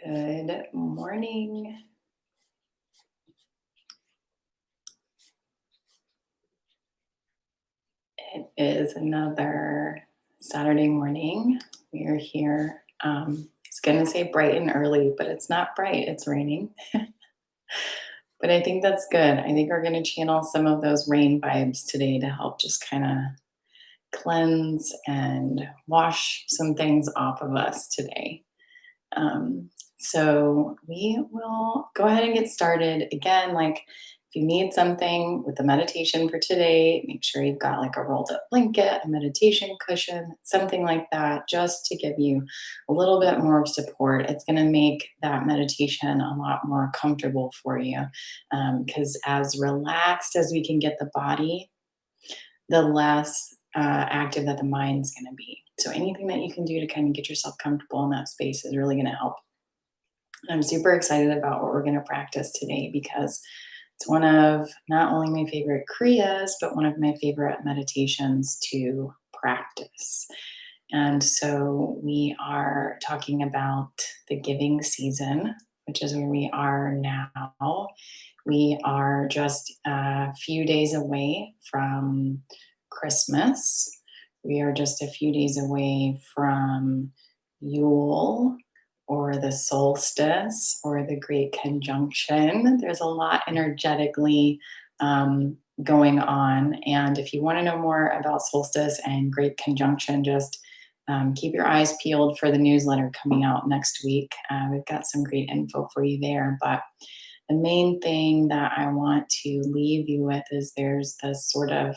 Good morning. It is another Saturday morning. We are here. It's going to say bright and early, but it's not bright, it's raining. But I think that's good. I think we're going to channel some of those rain vibes today to help just kind of cleanse and wash some things off of us today. So we will go ahead and get started. Again, like if you need something with the meditation for today, make sure you've got like a rolled up blanket, a meditation cushion, something like that, just to give you a little bit more support. It's going to make that meditation a lot more comfortable for you. Because as relaxed as we can get the body, the less active that the mind's going to be. So anything that you can do to kind of get yourself comfortable in that space is really going to help. I'm super excited about what we're going to practice today because it's one of not only my favorite Kriyas, but one of my favorite meditations to practice. And so we are talking about the giving season, which is where we are now. We are just a few days away from Christmas. We are just a few days away from Yule or the solstice or the great conjunction. There's a lot energetically going on. And if you want to know more about solstice and great conjunction, just keep your eyes peeled for the newsletter coming out next week. We've got some great info for you there. But the main thing that I want to leave you with is there's this sort of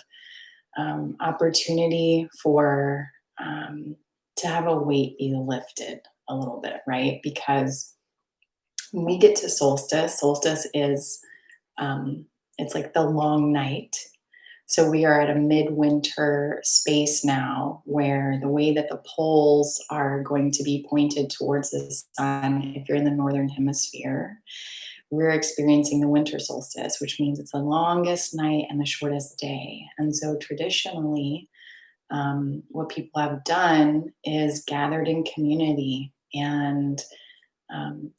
opportunity for to have a weight be lifted a little bit, right? Because when we get to solstice is it's like the long night. So we are at a midwinter space now where the way that the poles are going to be pointed towards the sun, if you're in the Northern Hemisphere, we're experiencing the winter solstice, which means it's the longest night and the shortest day. And so traditionally, what people have done is gathered in community and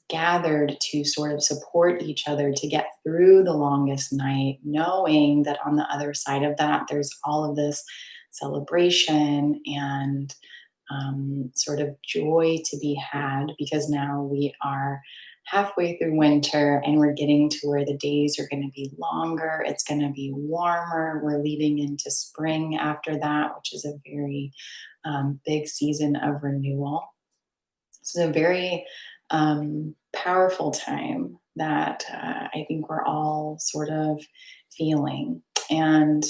gathered to sort of support each other to get through the longest night, knowing that on the other side of that, there's all of this celebration and sort of joy to be had because now we are halfway through winter and we're getting to where the days are going to be longer. It's going to be warmer. We're leading into spring after that, which is a very big season of renewal. So it's a very powerful time that I think we're all sort of feeling. And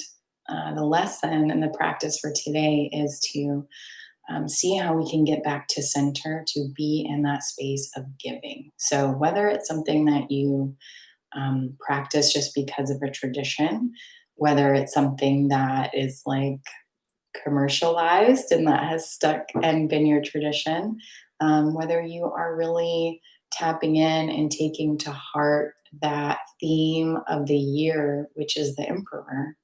the lesson and the practice for today is to see how we can get back to center, to be in that space of giving. So whether it's something that you practice just because of a tradition, whether it's something that is like commercialized and that has stuck and been your tradition, whether you are really tapping in and taking to heart that theme of the year, which is the emperor,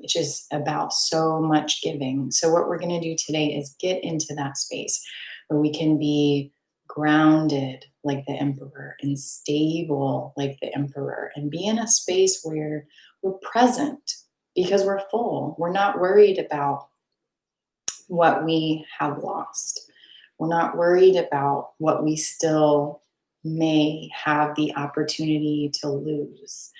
which is about so much giving. So what we're going to do today is get into that space where we can be grounded like the emperor and stable like the emperor and be in a space where we're present because we're full. We're not worried about what we have lost. We're not worried about what we still may have the opportunity to lose.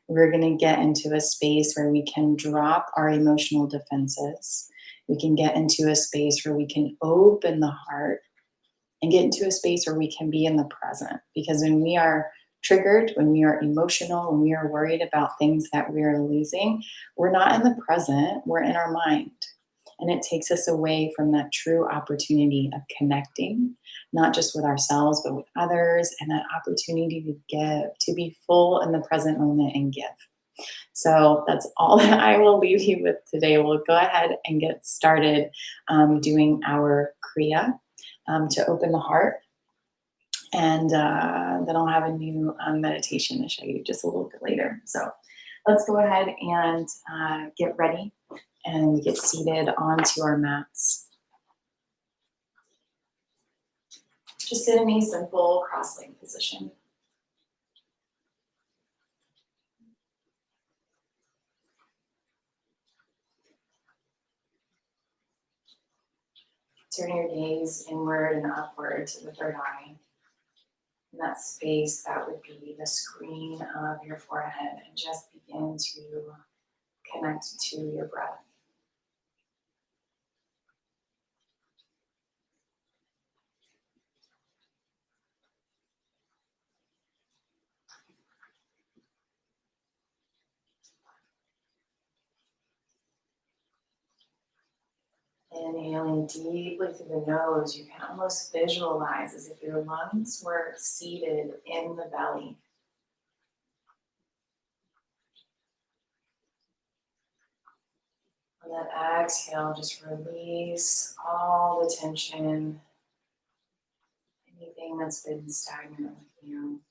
We're going to get into a space where we can drop our emotional defenses. We can get into a space where we can open the heart and get into a space where we can be in the present. Because when we are triggered, when we are emotional, when we are worried about things that we are losing, we're not in the present, we're in our mind. And it takes us away from that true opportunity of connecting, not just with ourselves, but with others, and that opportunity to give, to be full in the present moment and give. So that's all that I will leave you with today. We'll go ahead and get started doing our Kriya to open the heart. And then I'll have a new meditation to show you just a little bit later. So let's go ahead and get ready and get seated onto our mats. Just sit in a simple cross-legged position. Turn your gaze inward and upward to the third eye. In that space, that would be the screen of your forehead, and just begin to connect to your breath. Inhaling deeply through the nose, you can almost visualize as if your lungs were seated in the belly. On that exhale, just release all the tension, anything that's been stagnant with you.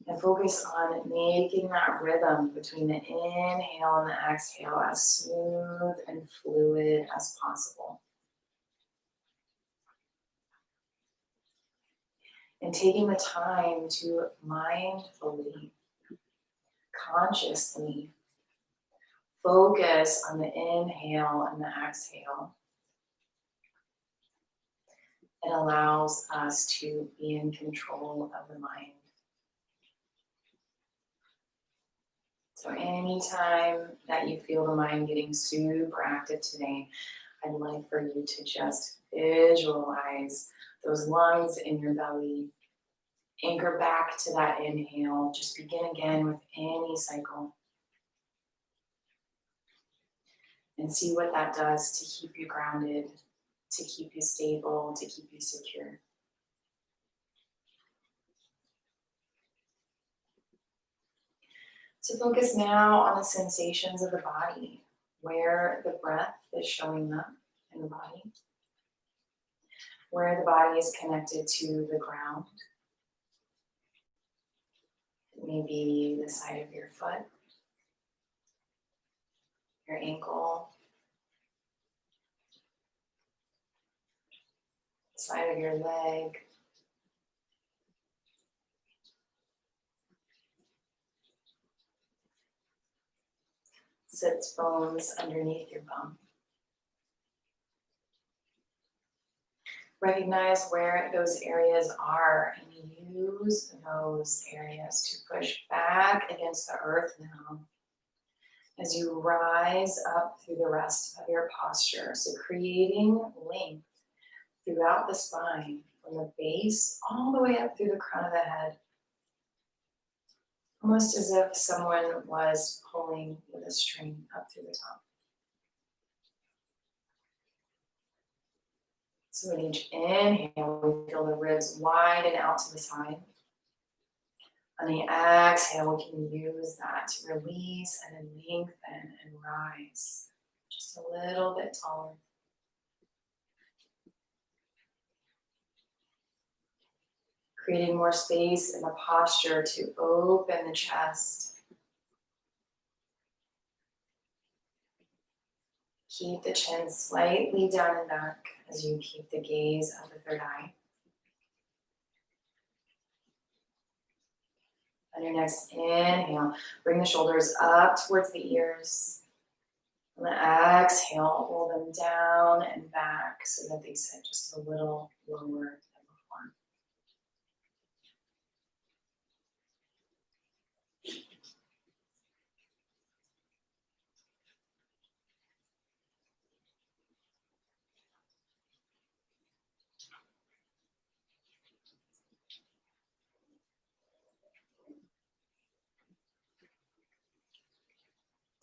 And focus on making that rhythm between the inhale and the exhale as smooth and fluid as possible. And taking the time to mindfully, consciously focus on the inhale and the exhale. It allows us to be in control of the mind. So anytime that you feel the mind getting super active today, I'd like for you to just visualize those lungs in your belly. Anchor back to that inhale. Just begin again with any cycle. And see what that does to keep you grounded, to keep you stable, to keep you secure. So focus now on the sensations of the body, where the breath is showing up in the body, where the body is connected to the ground. It may be the side of your foot, your ankle, the side of your leg, sits bones underneath your bum. Recognize where those areas are and use those areas to push back against the earth now as you rise up through the rest of your posture. So creating length throughout the spine from the base all the way up through the crown of the head. Almost as if someone was pulling with a string up through the top. So in each inhale, we feel the ribs widen out to the side. On the exhale, we can use that to release and then lengthen and rise just a little bit taller. Creating more space in the posture to open the chest. Keep the chin slightly down and back as you keep the gaze of the third eye. On your next inhale, bring the shoulders up towards the ears. On the exhale, roll them down and back so that they sit just a little lower than before.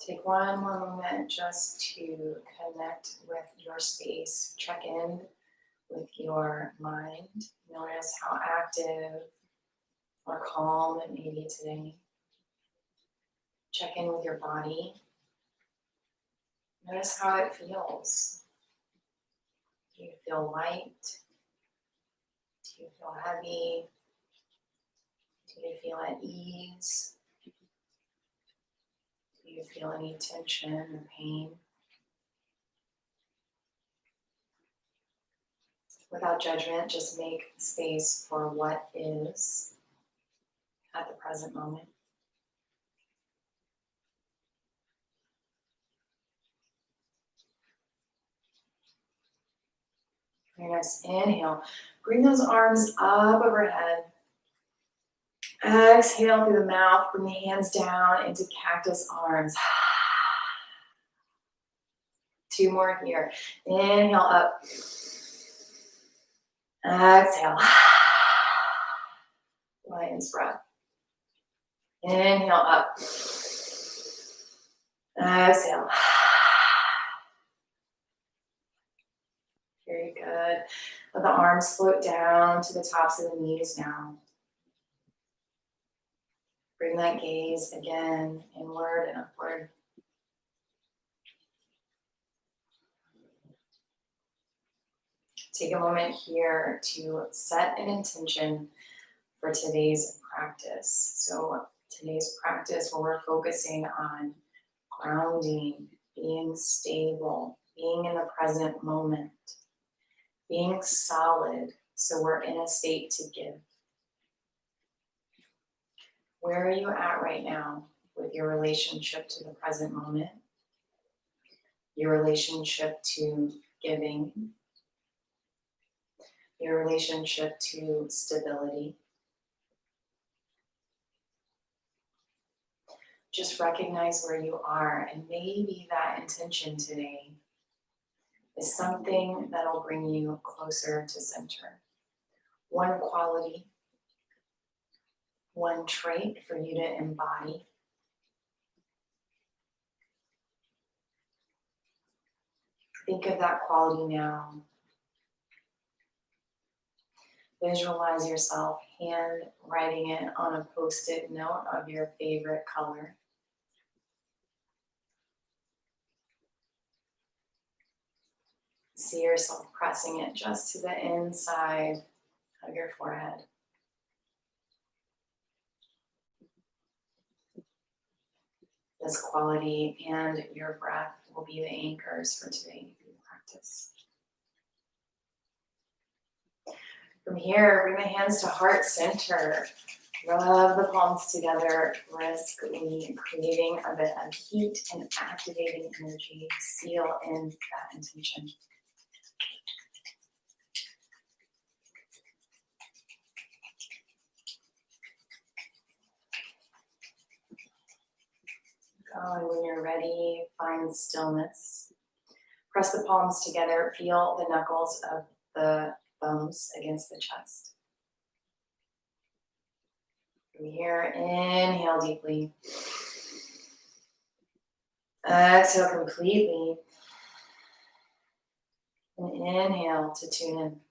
Take one more moment just to connect with your space. Check in with your mind. Notice how active or calm it may be today. Check in with your body. Notice how it feels. Do you feel light? Do you feel heavy? Do you feel at ease? Do you feel any tension or pain? Without judgment, just make space for what is at the present moment. Very nice. Inhale. Bring those arms up overhead. Exhale through the mouth. Bring the hands down into cactus arms. 2 more here. Inhale up. Exhale. Lion's breath. Inhale up. Exhale. Very good. Let the arms float down to the tops of the knees now. Bring that gaze again inward and upward. Take a moment here to set an intention for today's practice. So today's practice where we're focusing on grounding, being stable, being in the present moment, being solid so we're in a state to give. Where are you at right now with your relationship to the present moment? Your relationship to giving? Your relationship to stability? Just recognize where you are, and maybe that intention today is something that'll bring you closer to center. One quality, one trait for you to embody. Think of that quality now. Visualize yourself hand writing it on a post-it note of your favorite color. See yourself pressing it just to the inside of your forehead. This quality and your breath will be the anchors for today for your practice. From here, bring the hands to heart center. Rub the palms together, briskly creating a bit of heat and activating energy. Seal in that intention. And when you're ready, find stillness. Press the palms together. Feel the knuckles of the thumbs against the chest. From here, inhale deeply. Exhale completely. And inhale to tune in.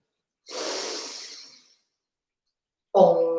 Om.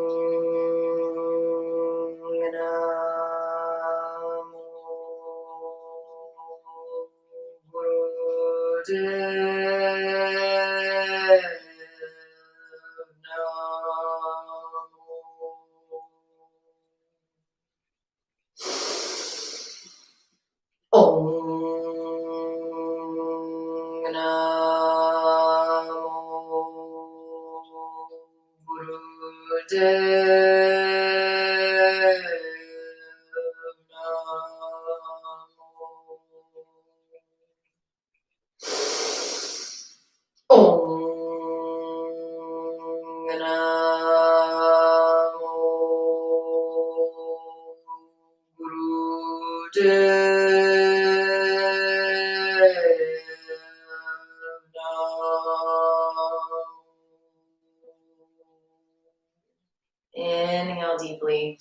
Inhale deeply.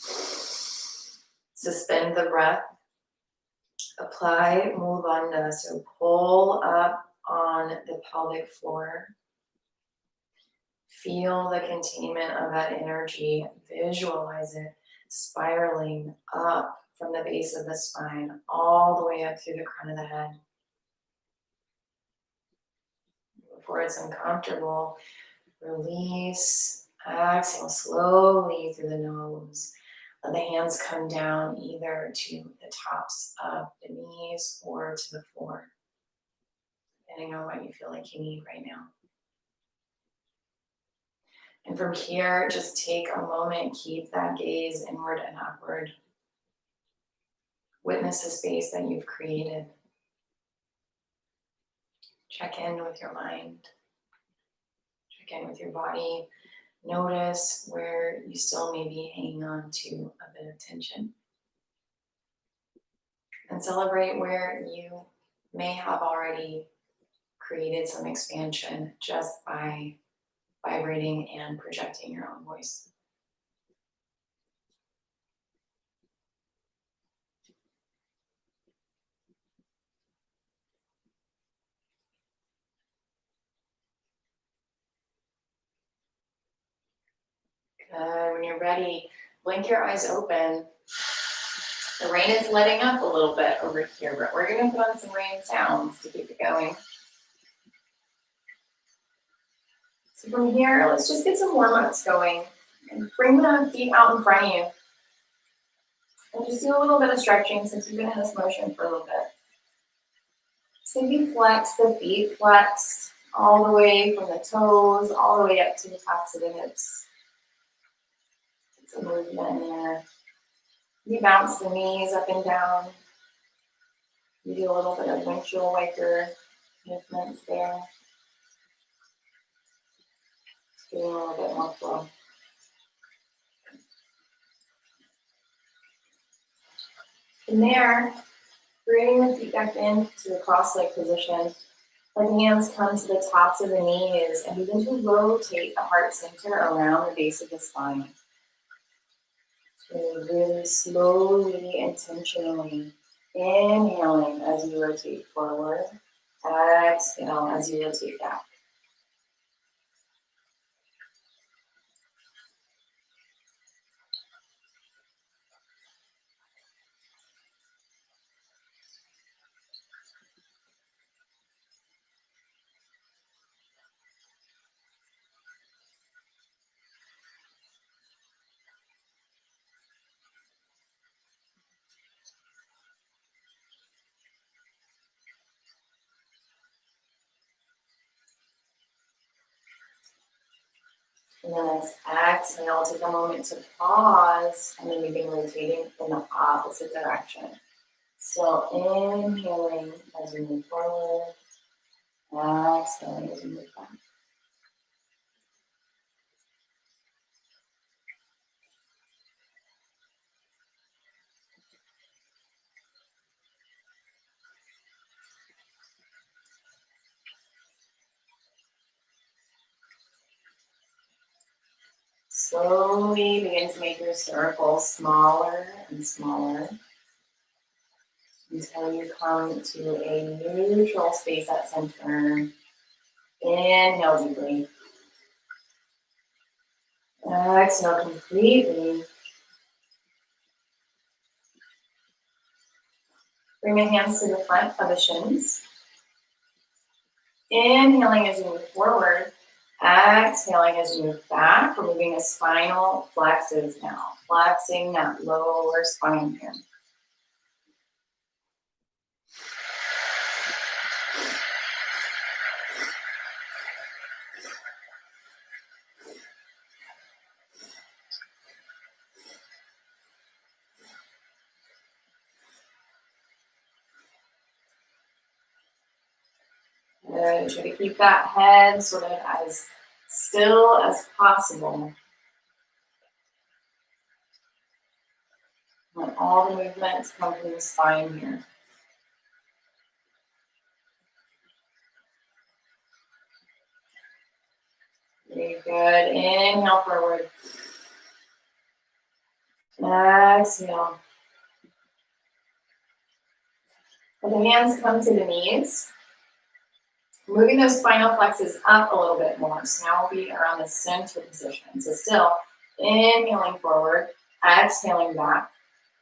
Suspend the breath. Apply Mula Bandha. So pull up on the pelvic floor. Feel the containment of that energy. Visualize it spiraling up from the base of the spine all the way up through the crown of the head. Before it's uncomfortable, release. Exhale slowly through the nose. Let the hands come down either to the tops of the knees or to the floor, depending on what you feel like you need right now. And from here, just take a moment, keep that gaze inward and upward. Witness the space that you've created. Check in with your mind. Check in with your body. Notice where you still may be hanging on to a bit of tension. And celebrate where you may have already created some expansion just by vibrating and projecting your own voice. Good. When you're ready, blink your eyes open. The rain is letting up a little bit over here, but we're going to put on some rain sounds to keep it going. So from here, let's just get some warm-ups going. And bring the feet out in front of you. And just do a little bit of stretching since you've been in this motion for a little bit. So maybe flex the feet, flex all the way from the toes, all the way up to the tops of the hips. Get some movement in there. You bounce the knees up and down. You do a little bit of windshield wiper movements there. Getting a little bit more flow. From there, bring the feet back into the cross-leg position. Let the hands come to the tops of the knees and begin to rotate the heart center around the base of the spine. So really slowly, intentionally inhaling as you rotate forward. Exhale as you rotate back. And then as exhale, take a moment to pause and then begin rotating in the opposite direction. So inhaling as we move forward, exhaling as we move back. Slowly begin to make your circle smaller and smaller until you come to a neutral space at center. Inhale deeply. Exhale completely. Bring the hands to the front of the shins. Inhaling as you move forward. Exhaling as you move back. We're moving the spinal flexes now. Flexing that lower spine here. Good. Try to keep that head sort of as still as possible. Let all the movements come from the spine here. Very good. Inhale forward. Exhale. Let the hands come to the knees. Moving those spinal flexes up a little bit more. So now we'll be around the center position. So still inhaling forward, exhaling back.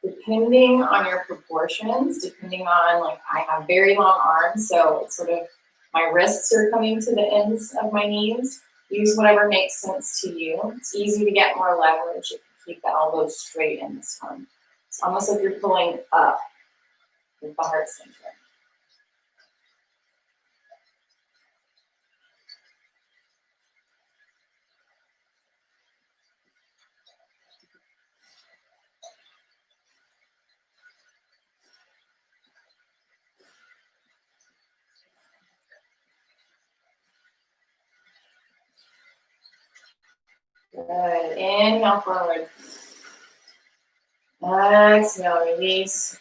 Depending on your proportions, depending on, like, I have very long arms, so it's sort of my wrists are coming to the ends of my knees. Use whatever makes sense to you. It's easy to get more leverage if you keep the elbows straight in this one. It's almost like you're pulling up with the heart center. Good. Inhale forward. Exhale, release.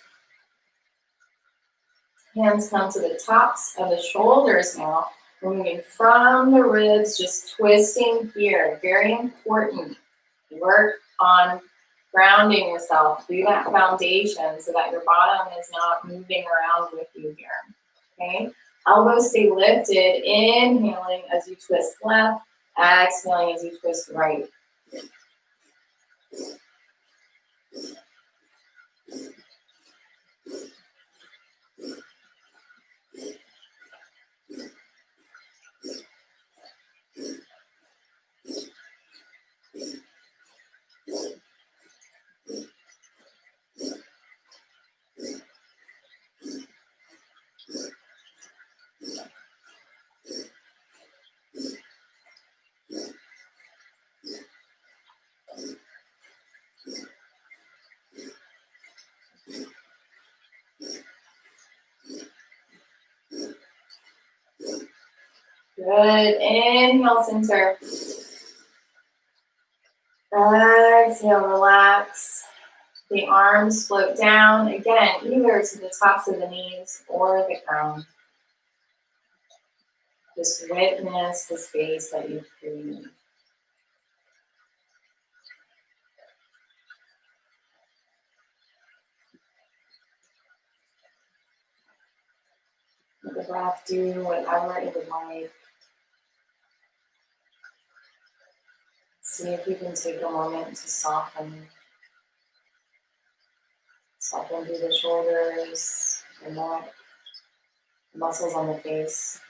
Hands come to the tops of the shoulders now. We're moving from the ribs, just twisting here. Very important. Work on grounding yourself through that foundation so that your bottom is not moving around with you here. Okay? Elbows stay lifted, inhaling as you twist left, exhaling as you twist right. Good. Inhale, center. Exhale, relax. The arms float down, again, either to the tops of the knees or the ground. Just witness the space that you've created. Let the breath do whatever it would like. See if you can take a moment to soften. Soften through the shoulders, the neck, the muscles on the face.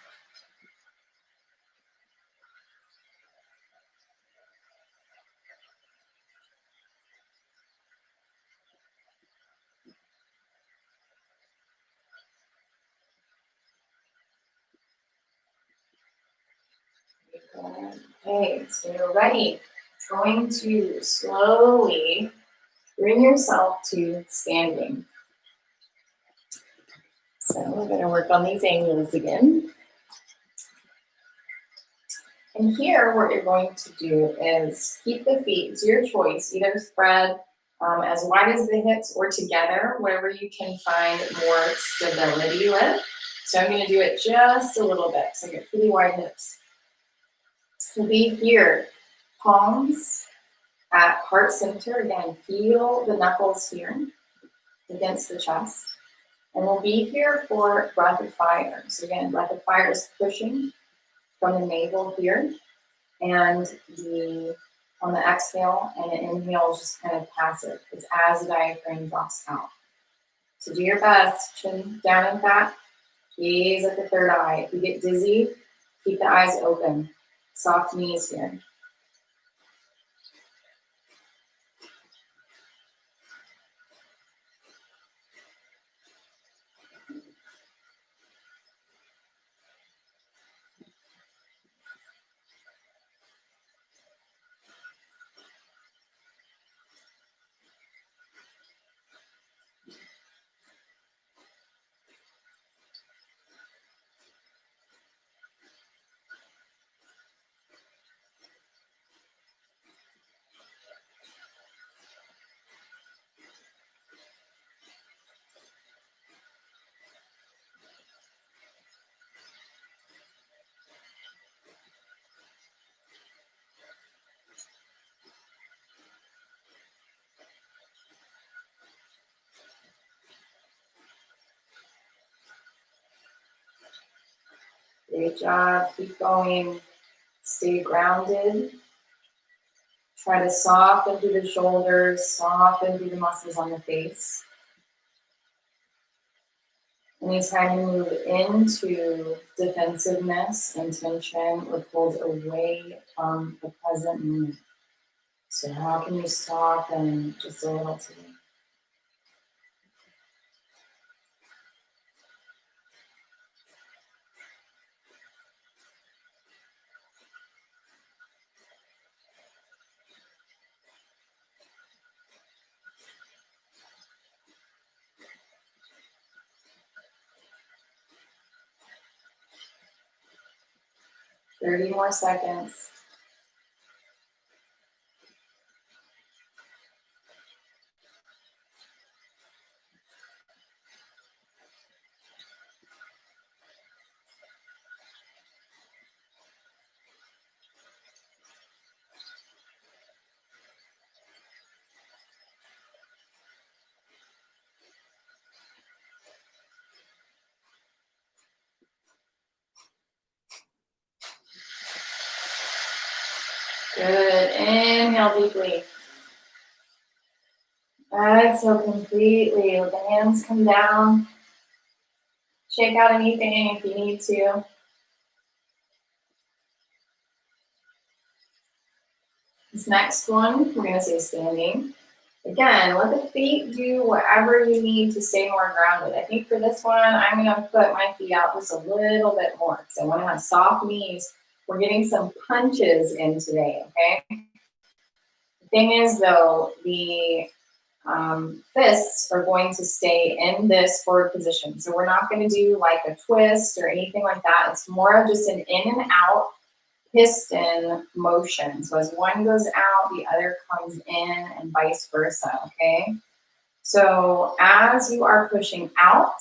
Okay, so you're ready. Going to slowly bring yourself to standing. So we're going to work on these angles again. And here, what you're going to do is keep the feet, it's your choice, either spread as wide as the hips or together, wherever you can find more stability with. So I'm going to do it just a little bit, so get pretty wide hips. So be here, palms at heart center. Again, feel the knuckles here against the chest. And we'll be here for breath of fire. So again, breath of fire is pushing from the navel here. And on the exhale and the inhale is just kind of passive. It's as the diaphragm drops out. So do your best, chin down and back, gaze at the third eye. If you get dizzy, keep the eyes open. Soft knees here. Great job, keep going, stay grounded. Try to soften through the shoulders, soften through the muscles on the face. Anytime you move into defensiveness and tension, we're pulled away from the present moment. So how can you soften just a little today? Thirty more seconds. Good. Inhale deeply. Exhale completely. Let the hands come down. Shake out anything if you need to. This next one, we're going to stay standing. Again, let the feet do whatever you need to stay more grounded. I think for this one, I'm going to put my feet out just a little bit more because I want to have soft knees. We're getting some punches in today, okay? The thing is, though, the fists are going to stay in this forward position. So we're not going to do like a twist or anything like that. It's more of just an in and out piston motion. So as one goes out, the other comes in and vice versa, okay? So as you are pushing out,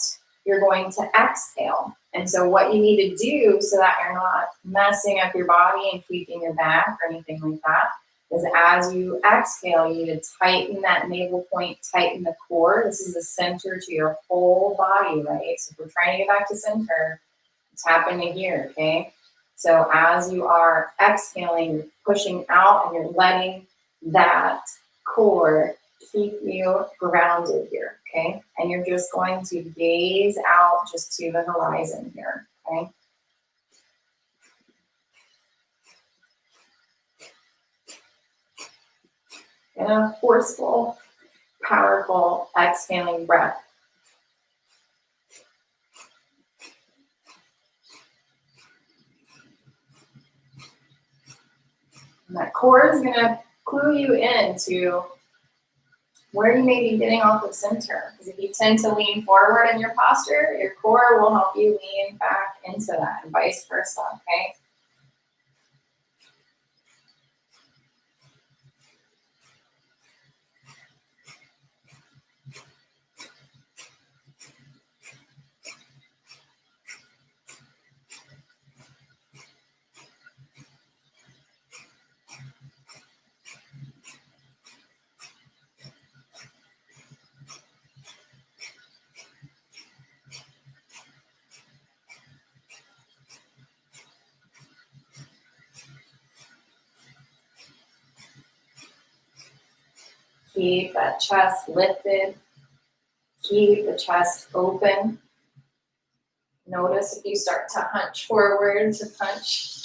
you're going to exhale. And so what you need to do so that you're not messing up your body and tweaking your back or anything like that is as you exhale, you need to tighten that navel point, tighten the core. This is the center to your whole body, right? So if we're trying to get back to center, it's happening here, okay? So as you are exhaling, you're pushing out and you're letting that core keep you grounded here, okay? And you're just going to gaze out just to the horizon here, okay? And a forceful, powerful exhaling breath. And that core is going to clue you into where you may be getting off of center. Because if you tend to lean forward in your posture, your core will help you lean back into that and vice versa, okay? Keep that chest lifted. Keep the chest open. Notice if you start to hunch forward to punch.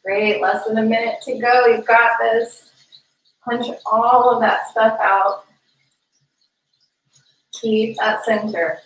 Great, less than a minute to go. You've got this. Punch all of that stuff out. Keep that center.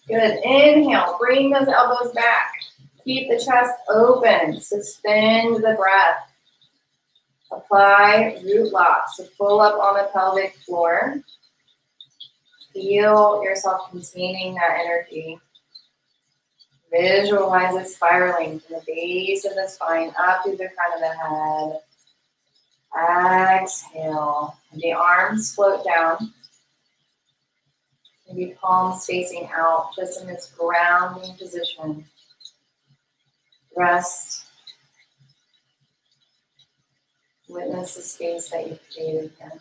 Good. Inhale. Bring those elbows back. Keep the chest open. Suspend the breath. Apply root lock. So pull up on the pelvic floor. Feel yourself containing that energy. Visualize it spiraling from the base of the spine up to the front of the head. Exhale. The arms float down. Maybe palms facing out, just in this grounding position. Rest. Witness the space that you've created here.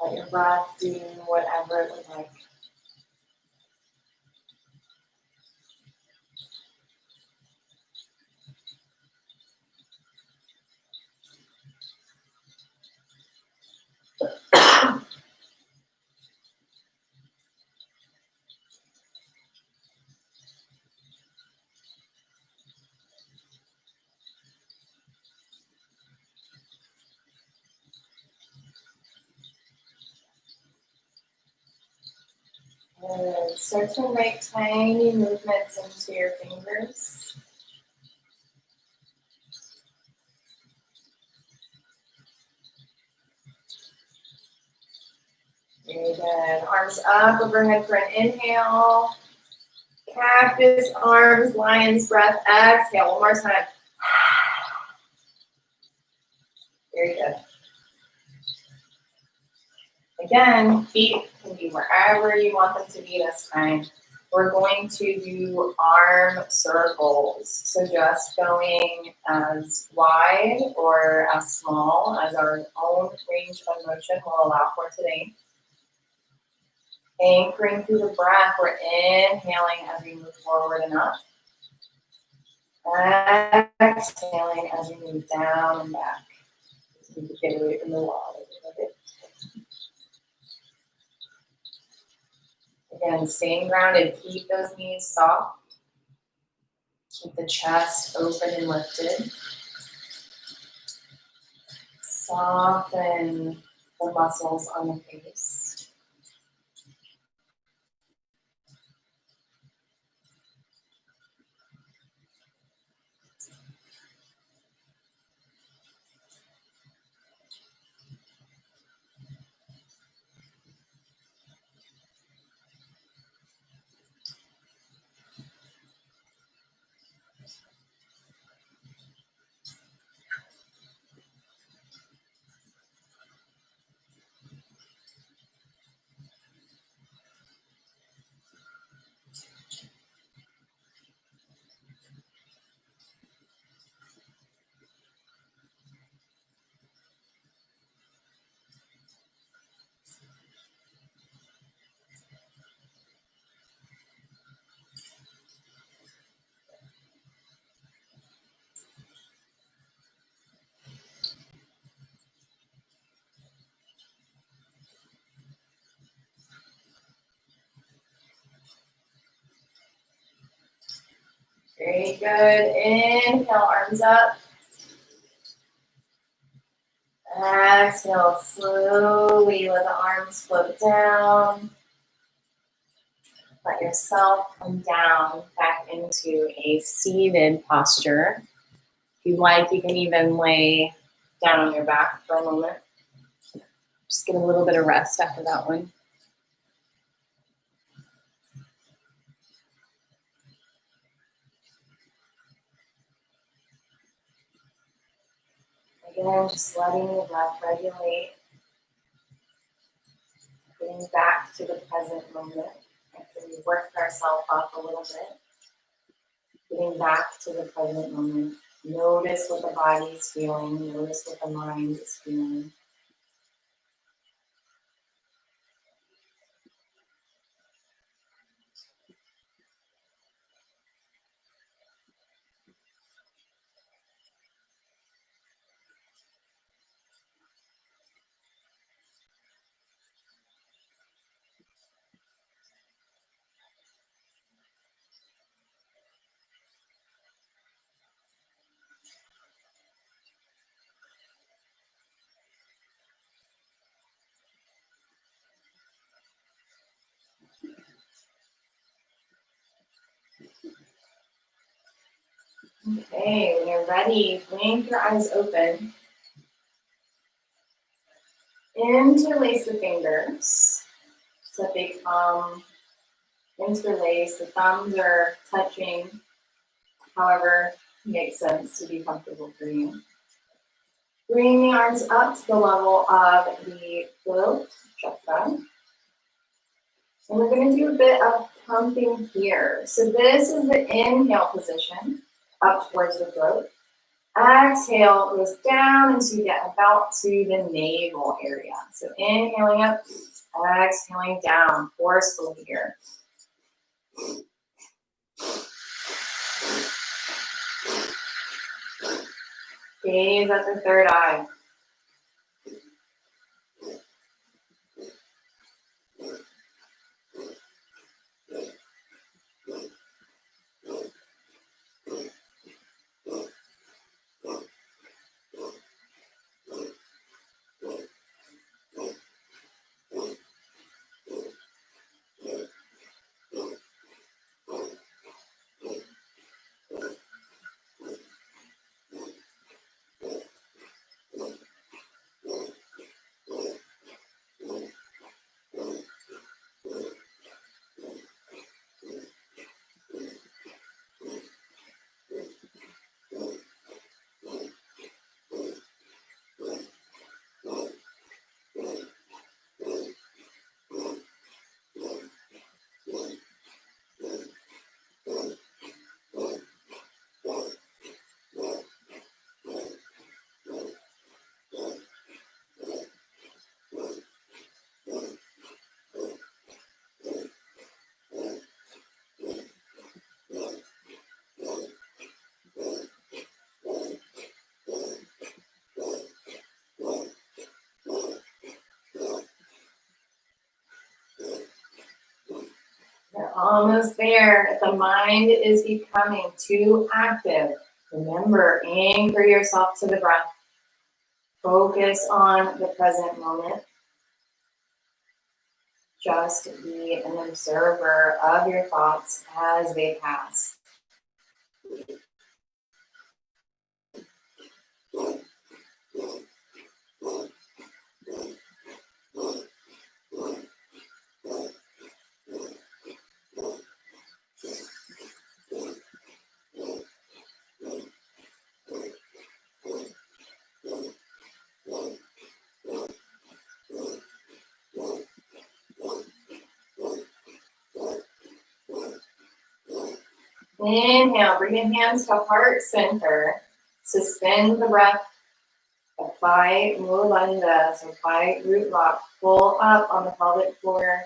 Let your breath do whatever it would like. And start to make tiny movements into your fingers. Very good. Arms up overhead for an inhale. Cactus arms, lion's breath. Exhale. One more time. Very good. Again, feet can be wherever you want them to be this time. We're going to do arm circles. So just going as wide or as small as our own range of motion will allow for today. Anchoring through the breath, we're inhaling as we move forward and up. Exhaling as we move down and back. You can get away from the wall a little bit. Again, staying grounded, keep those knees soft. Keep the chest open and lifted. Soften the muscles on the face. Very good. Inhale, arms up. Exhale, slowly let the arms float down. Let yourself come down back into a seated posture. If you like, you can even lay down on your back for a moment. Just get a little bit of rest after that one. Again, just letting the breath regulate. Getting back to the present moment. After we worked ourselves up a little bit. Getting back to the present moment. Notice what the body is feeling. Notice what the mind is feeling. Okay, when you're ready, blink your eyes open. Interlace the fingers so that they come interlaced. The thumbs are touching, however makes sense to be comfortable for you. Bring the arms up to the level of the throat chakra. And we're going to do a bit of pumping here. So this is the inhale position, up towards the throat. Exhale goes down until you get about to the navel area. So inhaling up, exhaling down, forcefully here. Gaze at the third eye. almost there. If the mind is becoming too active, remember, anchor yourself to the breath. Focus on the present moment. Just be an observer of your thoughts as they pass. Inhale, bring your hands to heart center. Suspend the breath. Apply Mula Bandha, so apply root lock. Pull up on the pelvic floor.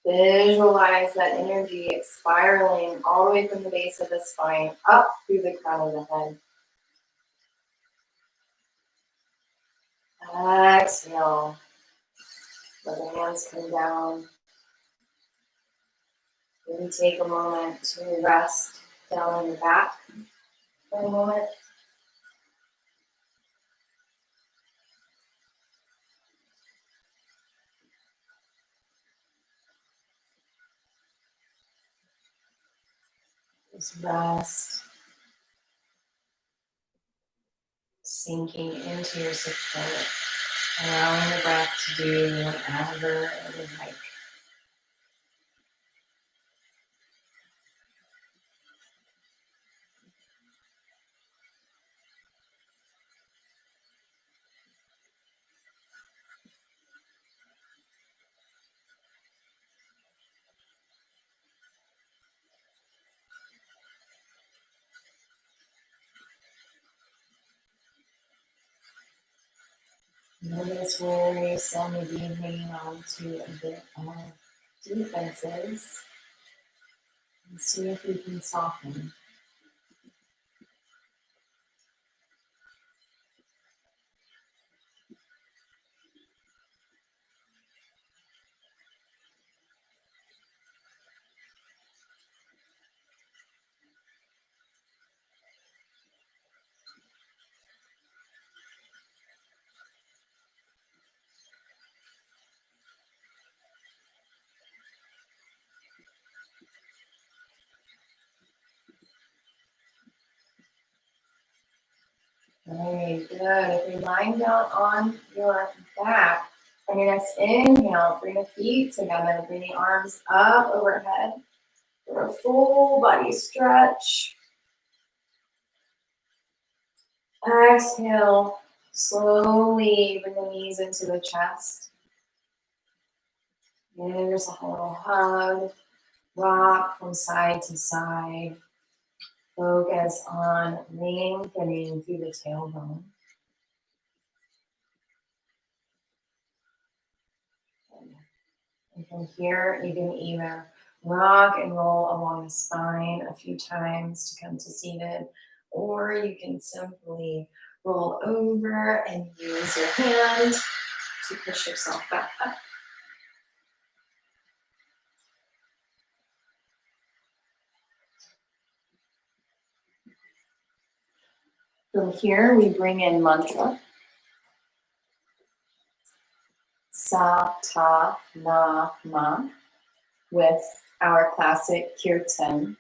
Visualize that energy spiraling all the way from the base of the spine up through the crown of the head. Exhale. Let the hands come down. Maybe take a moment to rest down in the back for a moment. Just rest. Sinking into your support. Allowing the breath to do whatever it would like. Notice where you still may be hanging on to a bit of defenses. And see if you can soften. Very good. If you're lying down on your back, on your next inhale, bring the feet together, bring the arms up overhead for a full body stretch. Exhale, slowly bring the knees into the chest. Give yourself a little hug. Rock from side to side. Focus on lengthening through the tailbone. And from here, you can either rock and roll along the spine a few times to come to seated, or you can simply roll over and use your hand to push yourself back up. From here, we bring in mantra. Sa, ta, na, ma, with our classic kirtan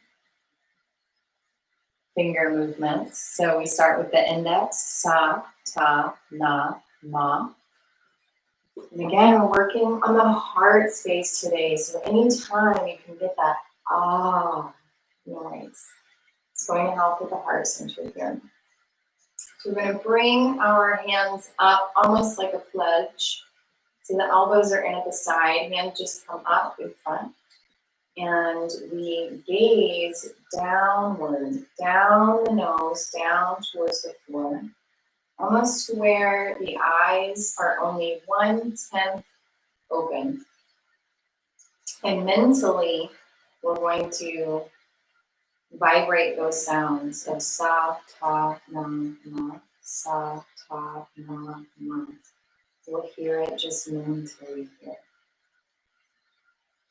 finger movements. So we start with the index, sa, ta, na, ma. And again, we're working on the heart space today. So anytime you can get that ah noise, it's going to help with the heart center here. So we're going to bring our hands up almost like a pledge. So the elbows are in at the side, hands just come up in front. And we gaze downward, down the nose, down towards the floor. Almost to where the eyes are only 1/10 open. And mentally, we're going to vibrate those sounds. So sa, ta, na, ma, sa, ta, na, ma. We'll hear it just mentally here.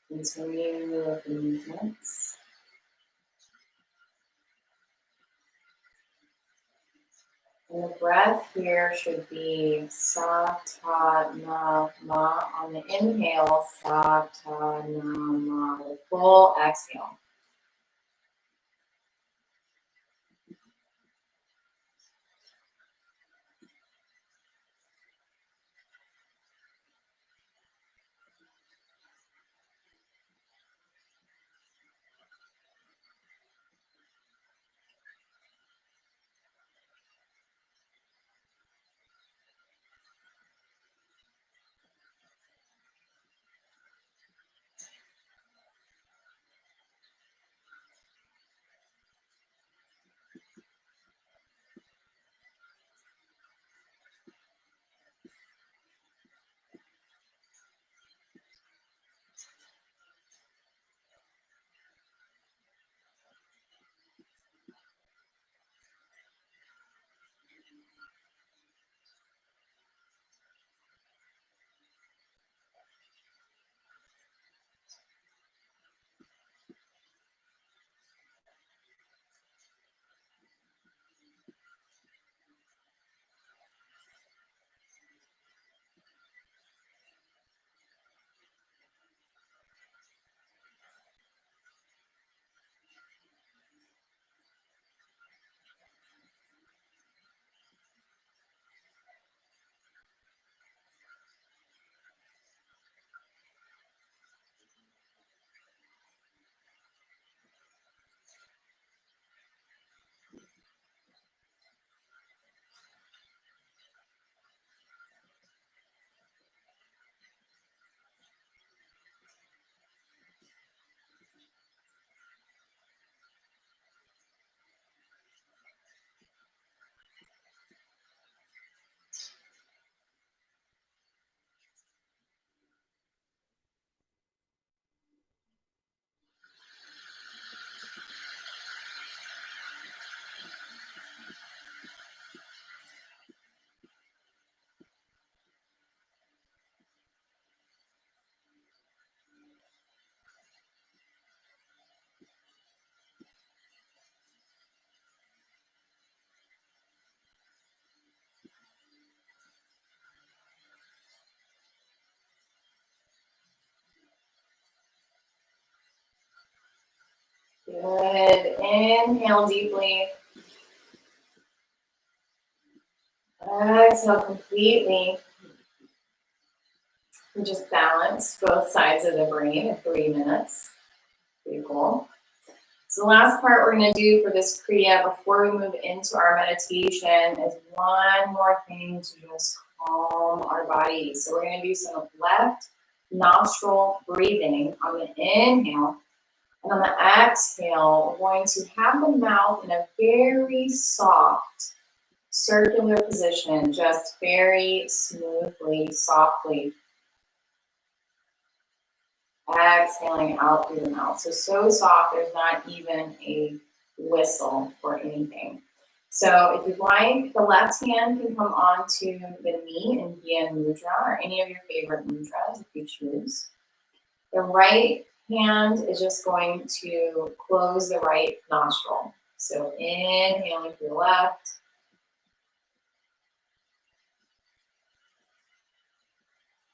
Continue with the movements. And the breath here should be sa, ta, na, ma. On the inhale, sa, ta, na, ma. The full exhale. Good. Inhale deeply. Exhale completely. And just balance both sides of the brain in 3 minutes. Pretty cool. So the last part we're going to do for this Kriya before we move into our meditation is one more thing to just calm our body. So we're going to do some left nostril breathing on the inhale. And on the exhale, we're going to have the mouth in a very soft circular position, just very smoothly, softly. Exhaling out through the mouth. So soft, there's not even a whistle or anything. So if you'd like, the left hand can come onto the knee in Kriya Mudra or any of your favorite mudras if you choose. The right hand is just going to close the right nostril. So inhaling through the left.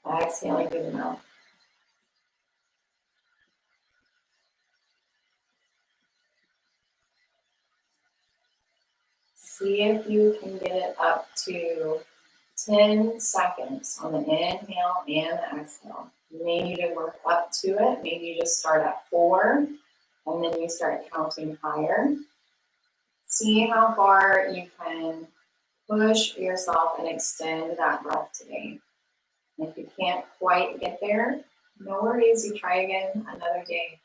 Exhaling through the mouth. See if you can get it up to 10 seconds on the inhale and the exhale. You may need to work up to it. Maybe you just start at 4 and then you start counting higher. See how far you can push yourself and extend that breath today. And if you can't quite get there, no worries, you try again another day.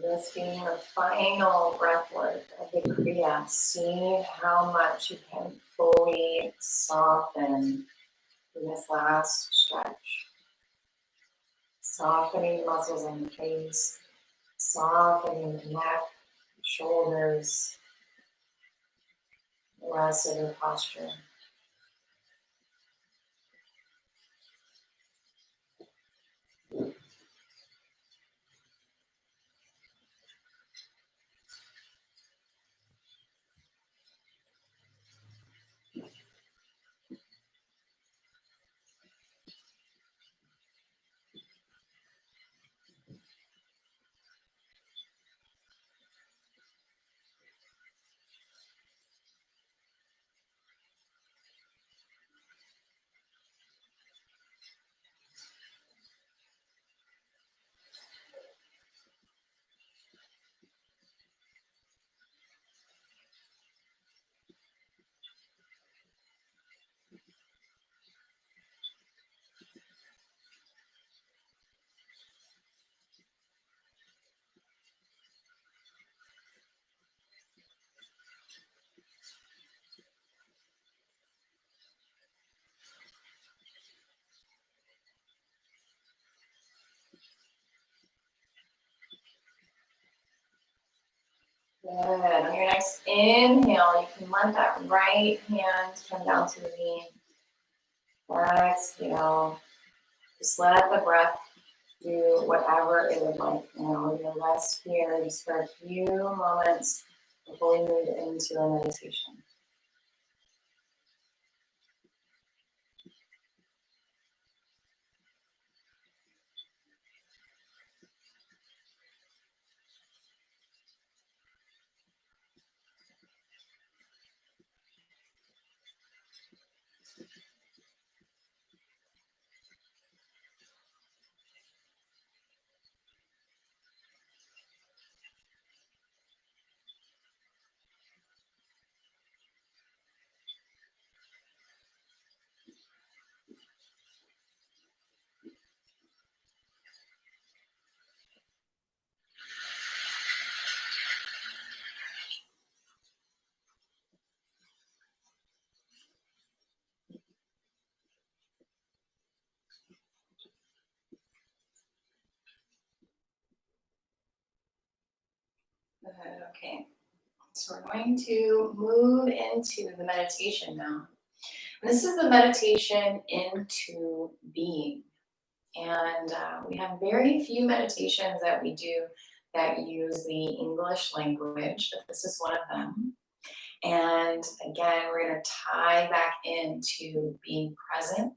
This being the final breath work of the Kriya, see how much you can fully soften in this last stretch. Softening the muscles in the face, softening the neck, shoulders, the rest of your posture. Good. On your next inhale, you can let that right hand come down to the knee. Exhale. Just let the breath do whatever it would like. Now we're going to rest here just for a few moments before we move into a meditation. Good. Okay. So we're going to move into the meditation now. And this is the meditation into being. And we have very few meditations that we do that use the English language, but this is one of them. And again, we're going to tie back into being present,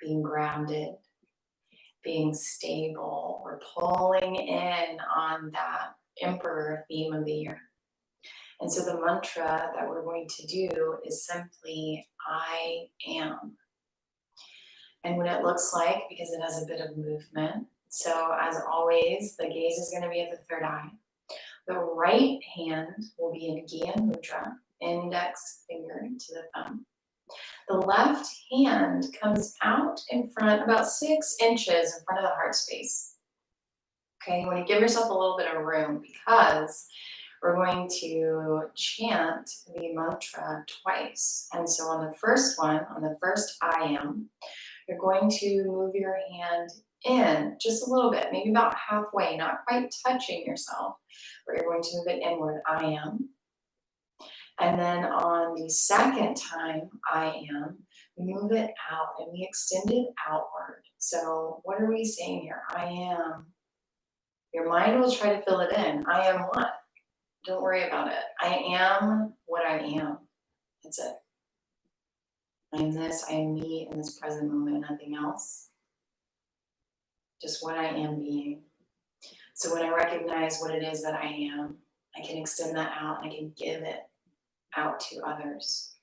being grounded, being stable. We're pulling in on that Emperor theme of the year. And so the mantra that we're going to do is simply, I am. And what it looks like, because it has a bit of movement. So as always, the gaze is going to be at the third eye. The right hand will be in Gyan Mudra, index finger to the thumb. The left hand comes out in front, about 6 inches in front of the heart space. Okay, you want to give yourself a little bit of room because we're going to chant the mantra twice. And so on the first one, on the first I am, you're going to move your hand in just a little bit, maybe about halfway, not quite touching yourself, but you're going to move it inward, I am. And then on the second time, I am, we move it out and we extend it outward. So what are we saying here? I am. Your mind will try to fill it in. I am what? Don't worry about it. I am what I am. That's it. I am this, I am me in this present moment, nothing else. Just what I am being. So when I recognize what it is that I am, I can extend that out and I can give it out to others.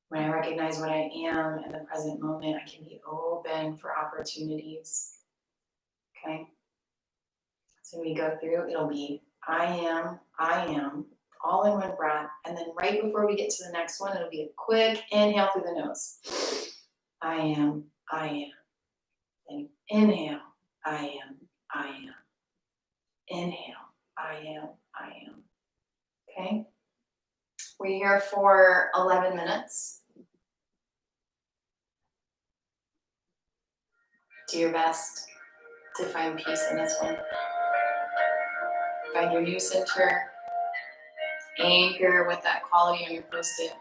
When I recognize what I am in the present moment, I can be open for opportunities. Okay? So when we go through, it'll be I am, all in one breath. And then right before we get to the next one, it'll be a quick inhale through the nose. I am. And inhale, I am. Inhale. I am. Okay. We're here for 11 minutes. Do your best to find peace in this one. Find your new center. Anchor with that quality on your post-it.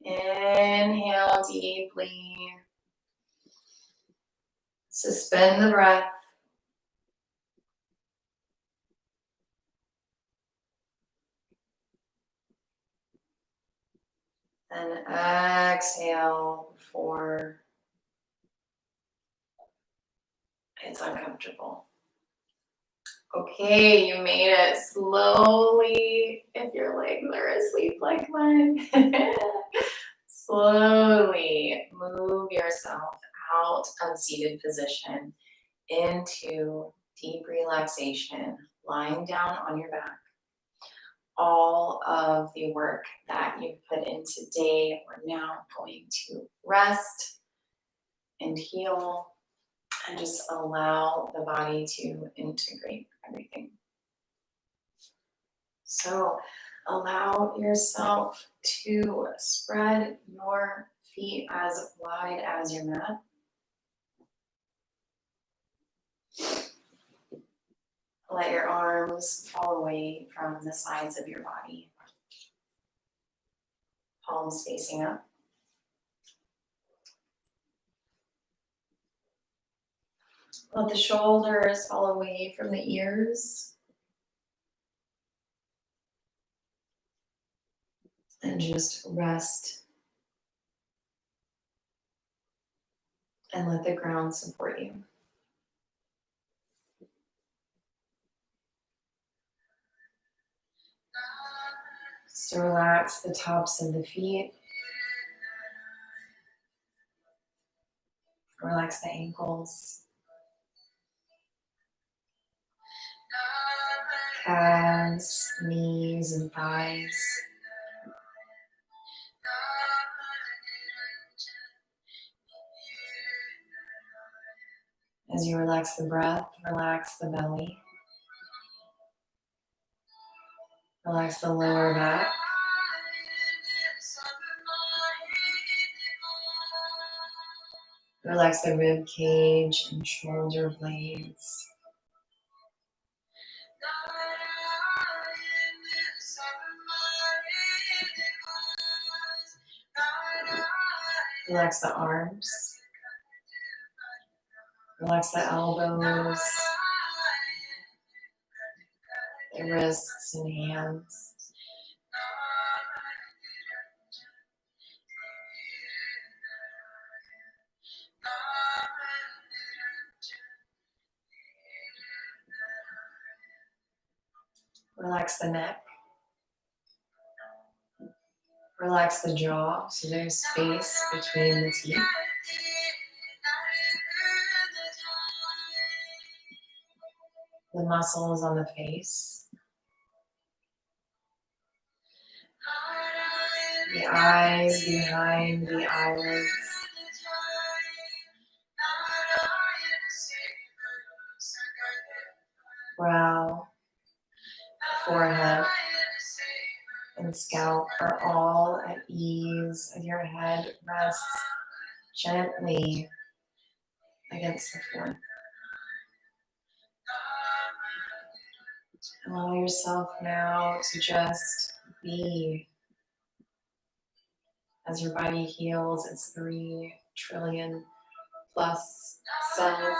Inhale deeply. Suspend the breath. And exhale before it's uncomfortable. Okay, you made it. Slowly, if your legs are asleep like mine, slowly move yourself out of seated position into deep relaxation, lying down on your back. All of the work that you've put in today, we're now going to rest and heal and just allow the body to integrate everything. So allow yourself to spread your feet as wide as your mat. Let your arms fall away from the sides of your body. Palms facing up. Let the shoulders fall away from the ears. And just rest. And let the ground support you. So relax the tops of the feet. Relax the ankles. Calves, knees, and thighs. As you relax the breath, relax the belly. Relax the lower back. Relax the rib cage and shoulder blades. Relax the arms. Relax the elbows, the wrists and hands. Relax the neck. Relax the jaw so there's space between the teeth. The muscles on the face. The eyes behind the eyelids. Brow, forehead, and scalp are all at ease as your head rests gently against the floor. Allow yourself now to just be as your body heals its 3 trillion plus cells.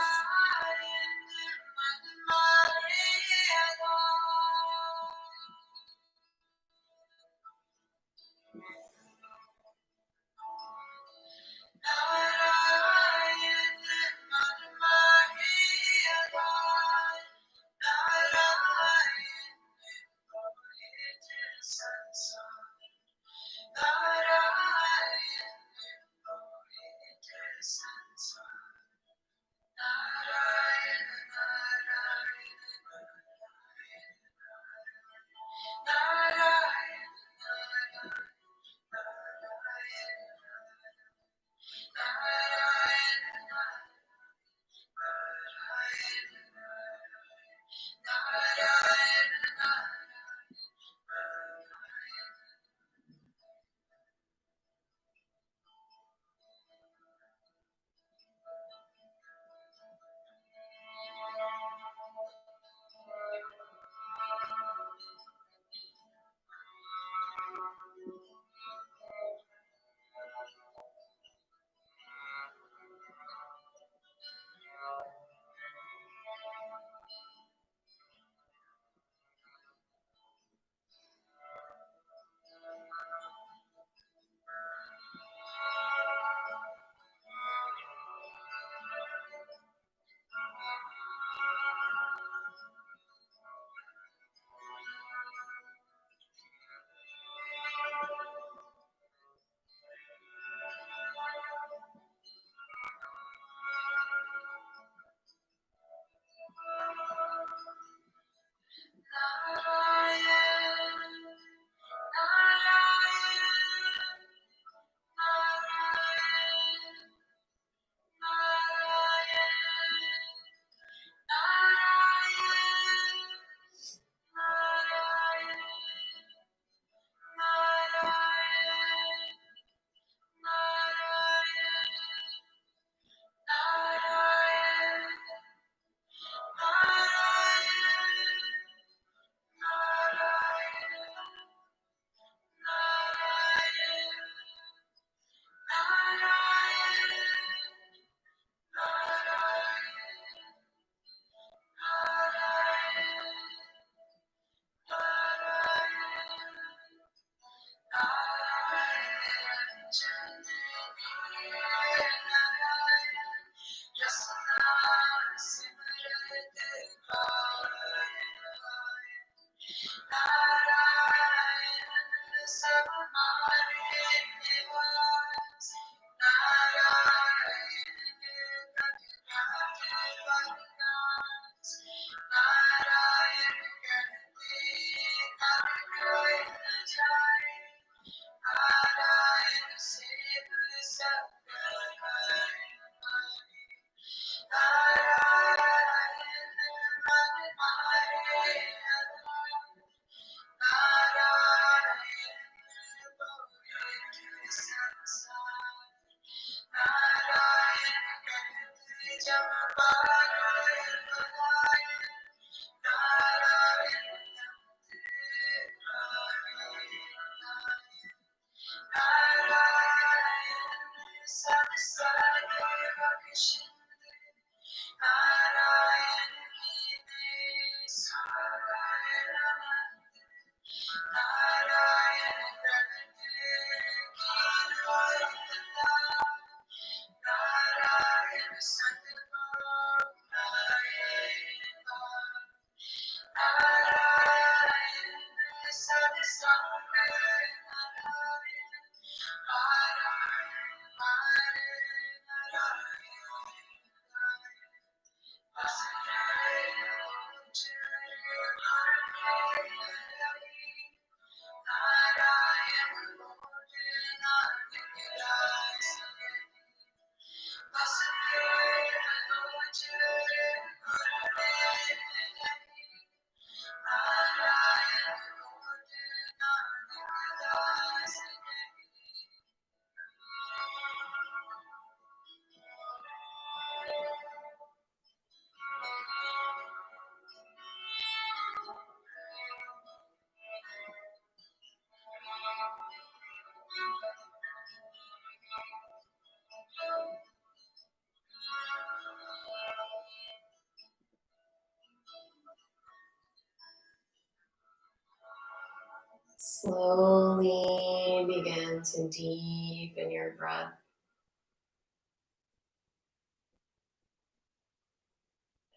Slowly begin to deepen your breath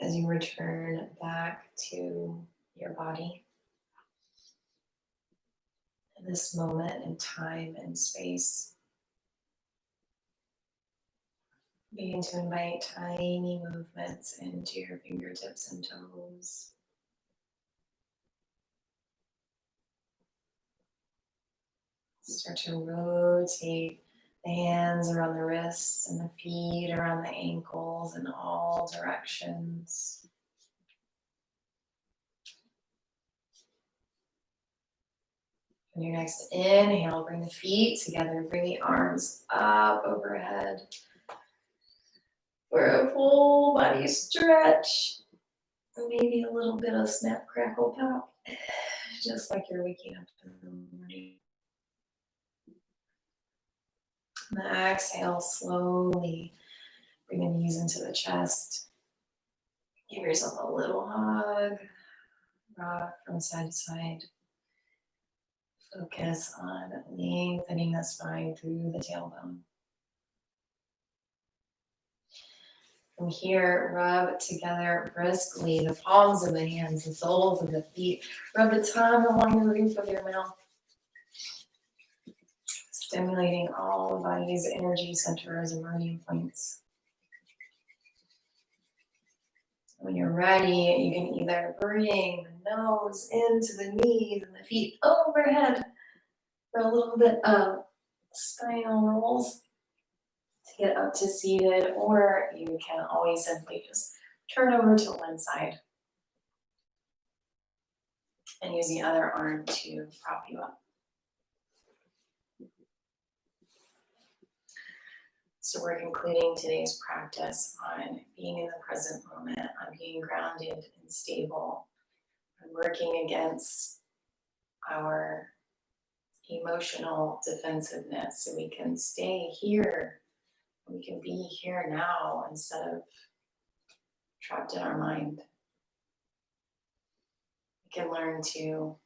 as you return back to your body in this moment in time and space. Begin to invite tiny movements into your fingertips and toes. Start to rotate the hands around the wrists and the feet around the ankles in all directions. On your next inhale, bring the feet together, bring the arms up overhead for a full body stretch. Maybe a little bit of snap, crackle, pop, just like you're waking up in the morning. And then exhale slowly. Bring the knees into the chest. Give yourself a little hug. Rock from side to side. Focus on lengthening the spine through the tailbone. From here, rub together briskly the palms of the hands, the soles of the feet. Rub the tongue along the roof of your mouth, stimulating all the body's energy centers and meridian points. When you're ready, you can either bring the nose into the knees and the feet overhead for a little bit of spinal rolls to get up to seated, or you can always simply just turn over to one side and use the other arm to prop you up. So we're concluding today's practice on being in the present moment, on being grounded and stable, on working against our emotional defensiveness so we can stay here, we can be here now instead of trapped in our mind. We can learn to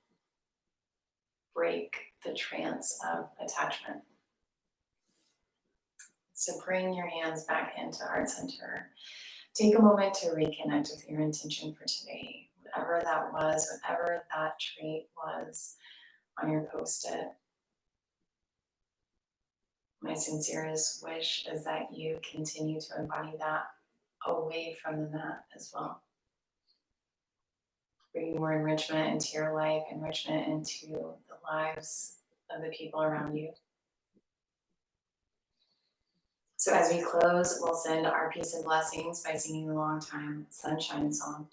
break the trance of attachment. So bring your hands back into heart center. Take a moment to reconnect with your intention for today. Whatever that was, whatever that trait was on your post-it. My sincerest wish is that you continue to embody that away from the mat as well. Bringing more enrichment into your life, enrichment into the lives of the people around you. So as we close, we'll send our peace and blessings by singing the long time sunshine song.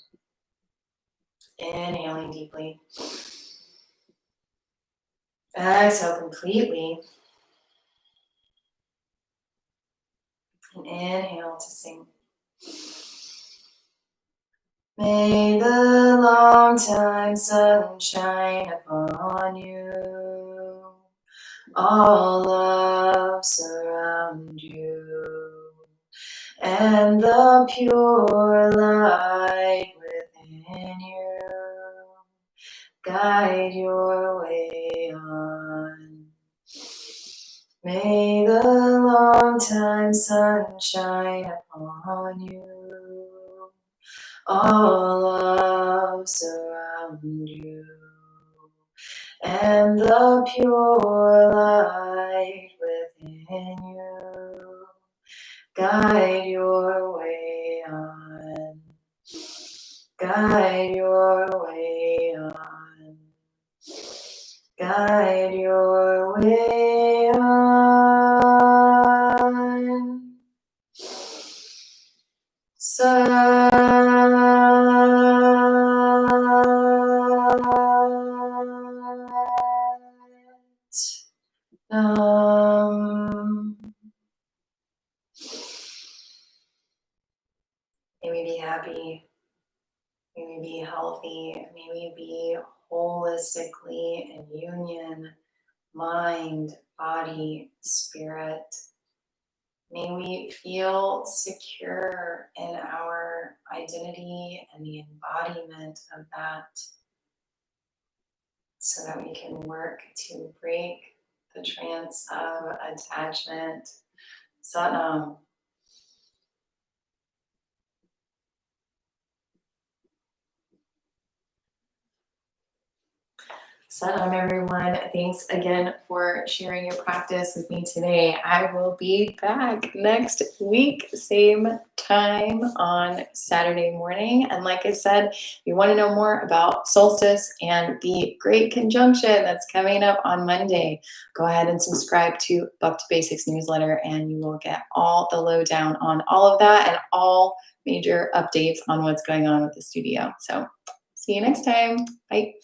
Inhaling deeply. Exhale completely. And inhale to sing. May the long time sun shine upon you. All love surround you. And the pure light within you guide your way on. May the long time sun shine upon you. All love surround you. And the pure light within you guide your way on. Guide your way on. Guide your way on. May we be happy. May we be healthy. May we be holistically in union, mind, body, spirit. May we feel secure in our identity and the embodiment of that, so that we can work to break the trance of attachment. Satnam. Salam, everyone. Thanks again for sharing your practice with me today. I will be back next week, same time on Saturday morning. And like I said, if you want to know more about solstice and the great conjunction that's coming up on Monday, go ahead and subscribe to Buck to Basics newsletter, and you will get all the lowdown on all of that and all major updates on what's going on with the studio. So see you next time. Bye.